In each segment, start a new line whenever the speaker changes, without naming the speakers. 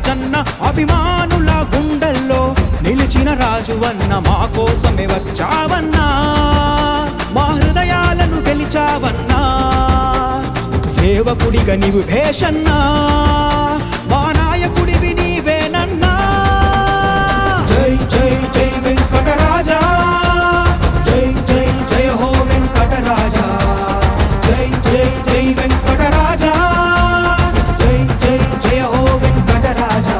రాజన్న అభిమానుల గుండెల్లో నిలిచిన రాజువన్న మా కోసమే వచ్చావన్నా మా హృదయాలను గెలిచావన్నా సేవకుడిగా నీవు భేషన్నా మా నాయకుడివి నీవేనన్నా జై జై జై వెంకటరాజా జై జై జయ హో వెంకటరాజా జై జై జై వెంకటరాజా జై జై జయ హో వెంకటరాజా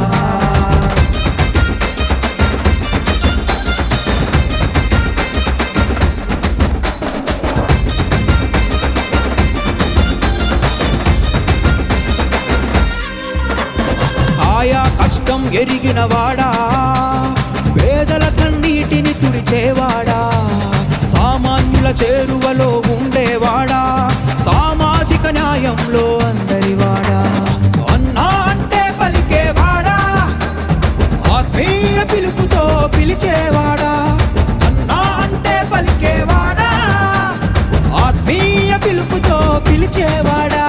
ఆయా కష్టం ఎరిగిన వాడా పేదల కన్నీటిని తుడిచేవాడా సామాన్యుల చేరువలో ఉండేవాడా సామాజిక న్యాయంలో అందరివాడా అన్నా అంటే పలికేవాడా ఆత్మీయ పిలుపుతో పిలిచేవాడా అన్నా అంటే పలికేవాడా ఆత్మీయ పిలుపుతో పిలిచేవాడా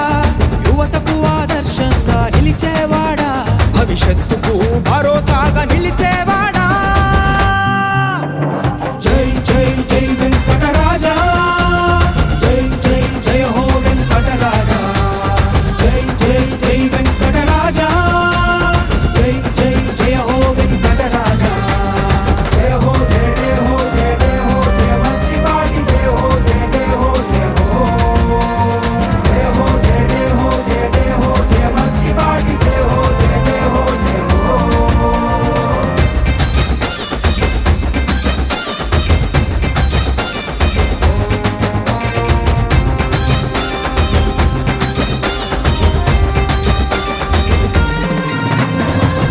యువతకు ఆదర్శంగా నిలిచేవాడా భవిష్యత్తుకు భరోసాగా నిలిచేవాడా జై జై జై వెంకటరాజా జై జై జయ హో వెంకటరాజా జై జై జై వెంకటరాజా జై జై జయ హో వెంకటరాజా జయ హో జయ జయ హో జయ జయ హో జయ మత్తిపాటి జయ హో జయ జయ హో జయ హో జయ హో జయ జయ హో జయ జయ హో జయ మత్తిపాటి జయ హో జయ జయ హో జయ హో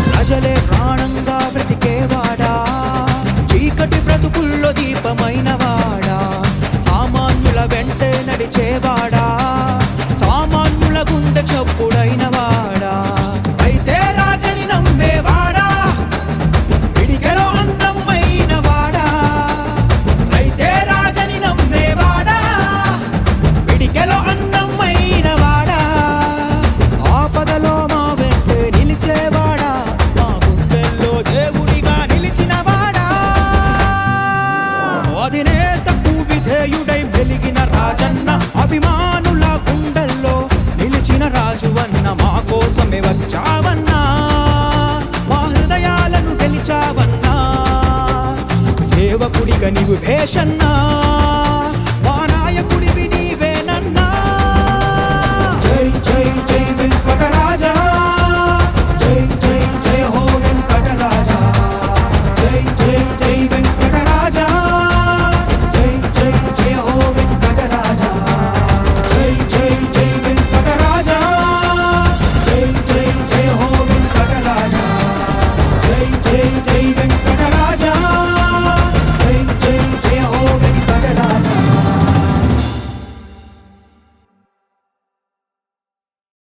ప్రజలే ప్రాణంగా బ్రతికేవాడా చీకటి బ్రతుకుల్లో దీపమైన వాడా సామాన్యుల వెంటే నడిచేవాడా సామాన్యుల గుండె చప్పుడైన వాడా అయితే రాజని నమ్మేవాడా పిడికెలో అన్నమైన వాడా అయితే రాజని నమ్మేవాడా పిడికెలో అన్నమైన వాడా ఆపదలో మా వెంటే నిలిచేవాడా మా గుండెల్లో దేవుడిగా నిలిచినవాడా అధినేతకు విధేయుడై వెలిగిన రాజన్న అభిమానుల గుండెల్లో నిలిచిన రాజువన్న మా కోసమే వచ్చావన్నా మా హృదయాలను గెలిచావన్నా సేవకుడిగా నీవు భేషన్నా